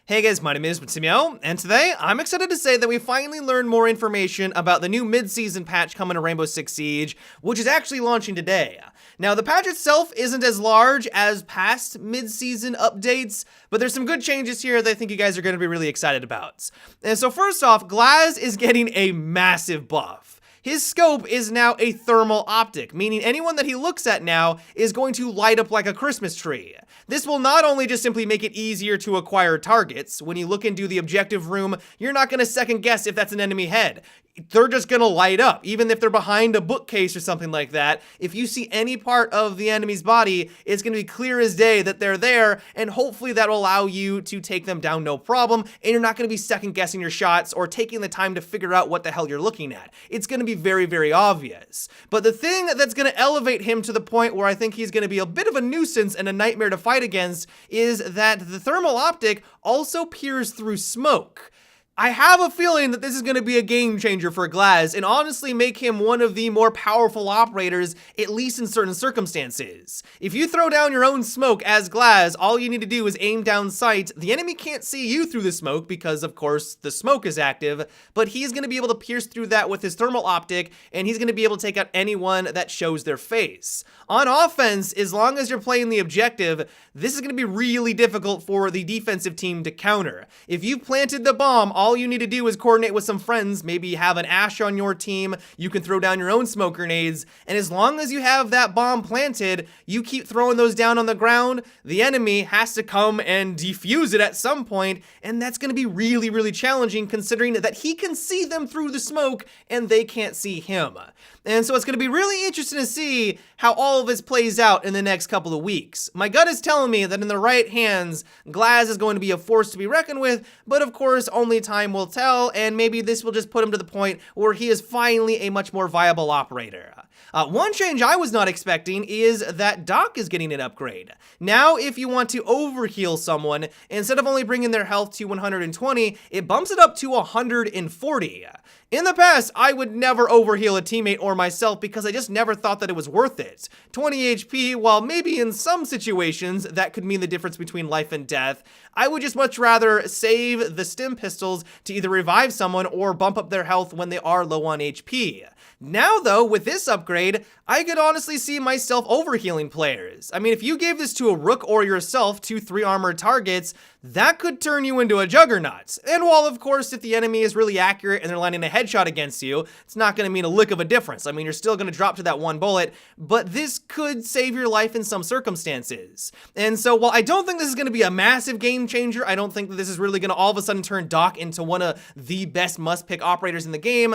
Hey guys, my name is Simio, and today I'm excited to say that we finally learned more information about the new mid-season patch coming to Rainbow Six Siege, which is actually launching today. Now, the patch itself isn't as large as past mid-season updates, but there's some good changes here that I think you guys are going to be really excited about. And so first off, Glaz is getting a massive buff. His scope is now a thermal optic, meaning anyone that he looks at now is going to light up like a Christmas tree. This will not only just simply make it easier to acquire targets. When you look into the objective room, you're not going to second guess if that's an enemy head. They're just going to light up, even if they're behind a bookcase or something like that. If you see any part of the enemy's body, it's going to be clear as day that they're there, and hopefully that will allow you to take them down no problem, and you're not going to be second guessing your shots or taking the time to figure out what the hell you're looking at. It's going to be very, very obvious. But the thing that's going to elevate him to the point where I think he's going to be a bit of a nuisance and a nightmare to fight against is that the thermal optic also peers through smoke. I have a feeling that this is going to be a game changer for Glaz and honestly make him one of the more powerful operators, at least in certain circumstances. If you throw down your own smoke as Glaz, all you need to do is aim down sight. The enemy can't see you through the smoke because, of course, the smoke is active, but he's going to be able to pierce through that with his thermal optic, and he's going to be able to take out anyone that shows their face. On offense, as long as you're playing the objective, this is going to be really difficult for the defensive team to counter. If you've planted the bomb, all you need to do is coordinate with some friends, maybe have an Ash on your team, you can throw down your own smoke grenades, and as long as you have that bomb planted, you keep throwing those down on the ground, the enemy has to come and defuse it at some point, and that's going to be really, really challenging considering that he can see them through the smoke and they can't see him. And so it's going to be really interesting to see how all of this plays out in the next couple of weeks. My gut is telling me that in the right hands, Glaz is going to be a force to be reckoned with, but of course, only time will tell, and maybe this will just put him to the point where he is finally a much more viable operator. One change I was not expecting is that Doc is getting an upgrade. Now, if you want to overheal someone, instead of only bringing their health to 120, it bumps it up to 140. In the past, I would never overheal a teammate or myself because I just never thought that it was worth it. 20 HP, while maybe in some situations that could mean the difference between life and death, I would just much rather save the stim pistols to either revive someone or bump up their health when they are low on HP. Now though, with this upgrade, I could honestly see myself overhealing players. I mean, if you gave this to a Rook or yourself, 2-3 armored targets, that could turn you into a juggernaut. And while of course, if the enemy is really accurate and they're landing a headshot against you, it's not going to mean a lick of a difference. I mean, you're still going to drop to that one bullet, but this could save your life in some circumstances. And so while I don't think this is going to be a massive game changer, I don't think that this is really going to all of a sudden turn Doc into one of the best must-pick operators in the game.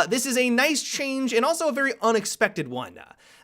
This is a nice change and also a very unexpected one.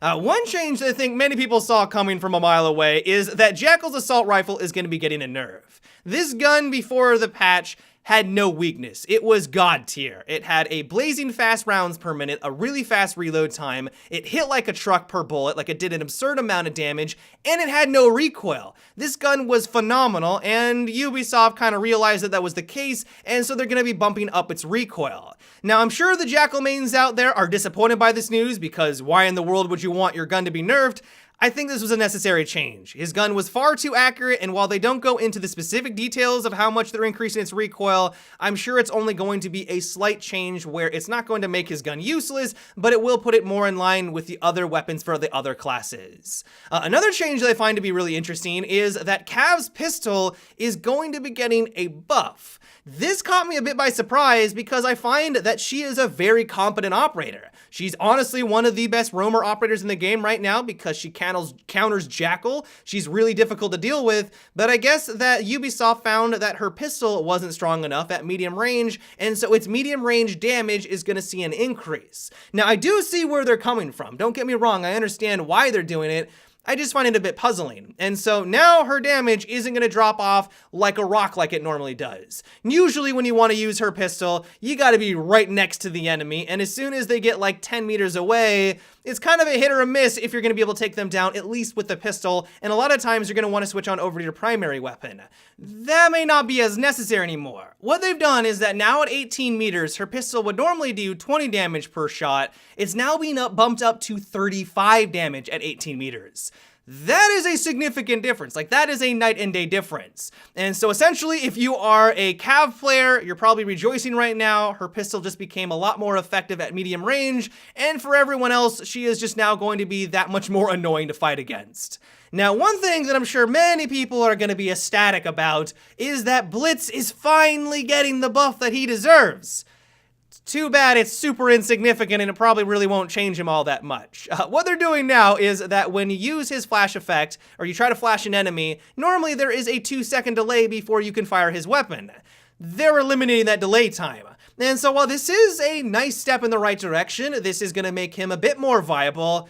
One change that I think many people saw coming from a mile away is that Jackal's assault rifle is going to be getting a nerf. This gun before the patch had no weakness. It was god tier. It had a blazing fast rounds per minute, a really fast reload time, it hit like a truck per bullet, like it did an absurd amount of damage, and it had no recoil. This gun was phenomenal, and Ubisoft kind of realized that that was the case, and so they're going to be bumping up its recoil. Now, I'm sure the Jackal mains out there are disappointed by this news, because why in the world would you want your gun to be nerfed? I think this was a necessary change. His gun was far too accurate, and while they don't go into the specific details of how much they're increasing its recoil, I'm sure it's only going to be a slight change where it's not going to make his gun useless, but it will put it more in line with the other weapons for the other classes. Another change that I find to be really interesting is that Cav's pistol is going to be getting a buff. This caught me a bit by surprise because I find that she is a very competent operator. She's honestly one of the best roamer operators in the game right now because she counters Jackal. She's really difficult to deal with, but I guess that Ubisoft found that her pistol wasn't strong enough at medium range, and so its medium range damage is going to see an increase. Now, I do see where they're coming from. Don't get me wrong, I understand why they're doing it. I just find it a bit puzzling. And so now her damage isn't going to drop off like a rock like it normally does. Usually when you want to use her pistol, you got to be right next to the enemy, and as soon as they get like 10 meters away, it's kind of a hit or a miss if you're going to be able to take them down, at least with the pistol, and a lot of times you're going to want to switch on over to your primary weapon. That may not be as necessary anymore. What they've done is that now at 18 meters, her pistol would normally do 20 damage per shot. It's now being bumped up to 35 damage at 18 meters. That is a significant difference. Like, that is a night and day difference. And so essentially, if you are a Cav player, you're probably rejoicing right now. Her pistol just became a lot more effective at medium range. And for everyone else, she is just now going to be that much more annoying to fight against. Now, one thing that I'm sure many people are going to be ecstatic about is that Blitz is finally getting the buff that he deserves. Too bad it's super insignificant and it probably really won't change him all that much. What they're doing now is that when you use his flash effect, or you try to flash an enemy, normally there is a 2-second delay before you can fire his weapon. They're eliminating that delay time. And so while this is a nice step in the right direction, this is going to make him a bit more viable.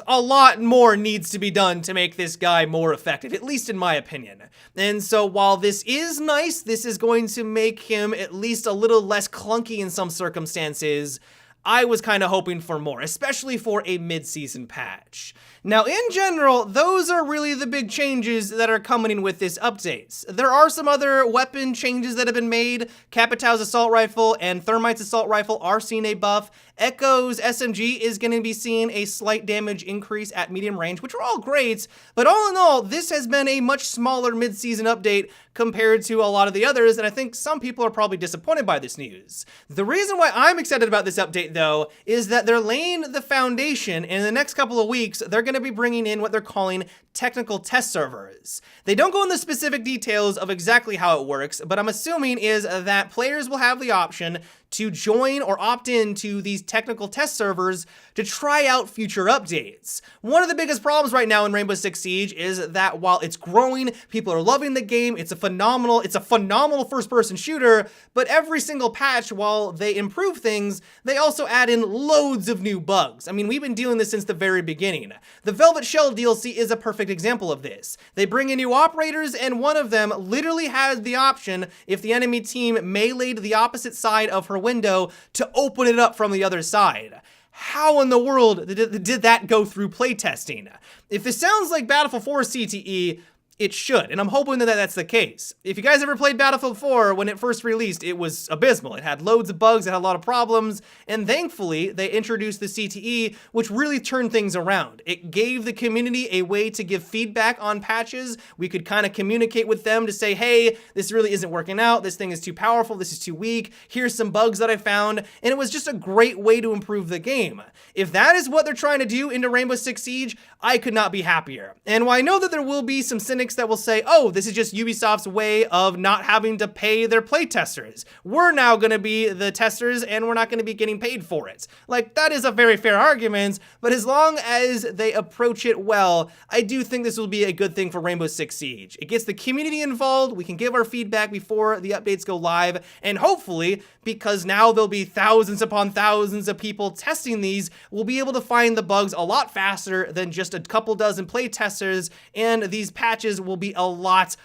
A lot more needs to be done to make this guy more effective, at least in my opinion. And so while this is nice, this is going to make him at least a little less clunky in some circumstances. I was kind of hoping for more, especially for a mid-season patch. Now, in general, those are really the big changes that are coming in with this update. There are some other weapon changes that have been made. Capitow's assault rifle and Thermite's assault rifle are seeing a buff. Echo's SMG is going to be seeing a slight damage increase at medium range, which are all great, but all in all, this has been a much smaller mid-season update compared to a lot of the others, and I think some people are probably disappointed by this news. The reason why I'm excited about this update, though, is that they're laying the foundation, and in the next couple of weeks, they're going to be bringing in what they're calling technical test servers. They don't go into specific details of exactly how it works, but I'm assuming is that players will have the option to join or opt in to these technical test servers to try out future updates. One of the biggest problems right now in Rainbow Six Siege is that while it's growing, people are loving the game, it's a phenomenal first-person shooter, but every single patch, while they improve things, they also add in loads of new bugs. I mean, we've been dealing this since the very beginning. The Velvet Shell DLC is a perfect example of this. They bring in new operators, and one of them literally has the option, if the enemy team meleeed the opposite side of her window, to open it up from the other side. How in the world did that go through playtesting? If this sounds like Battlefield 4 CTE, it should, and I'm hoping that that's the case. If you guys ever played Battlefield 4, when it first released, it was abysmal. It had loads of bugs, it had a lot of problems, and thankfully, they introduced the CTE, which really turned things around. It gave the community a way to give feedback on patches. We could kind of communicate with them to say, hey, this really isn't working out, this thing is too powerful, this is too weak, here's some bugs that I found, and it was just a great way to improve the game. If that is what they're trying to do into Rainbow Six Siege, I could not be happier. And while I know that there will be some cynics that will say, oh, this is just Ubisoft's way of not having to pay their playtesters. We're now going to be the testers and we're not going to be getting paid for it. Like, that is a very fair argument, but as long as they approach it well, I do think this will be a good thing for Rainbow Six Siege. It gets the community involved, we can give our feedback before the updates go live, and hopefully, because now there'll be thousands upon thousands of people testing these, we'll be able to find the bugs a lot faster than just a couple dozen playtesters, and these patches will be a lot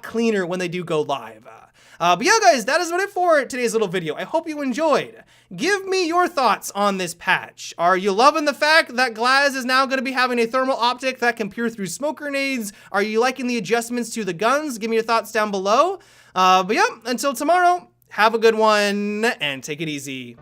cleaner when they do go live. But yeah, guys, that is about it for today's little video. I hope you enjoyed. Give me your thoughts on this patch. Are you loving the fact that Glaz is now going to be having a thermal optic that can peer through smoke grenades? Are you liking the adjustments to the guns? Give me your thoughts down below. But yeah, until tomorrow, have a good one and take it easy.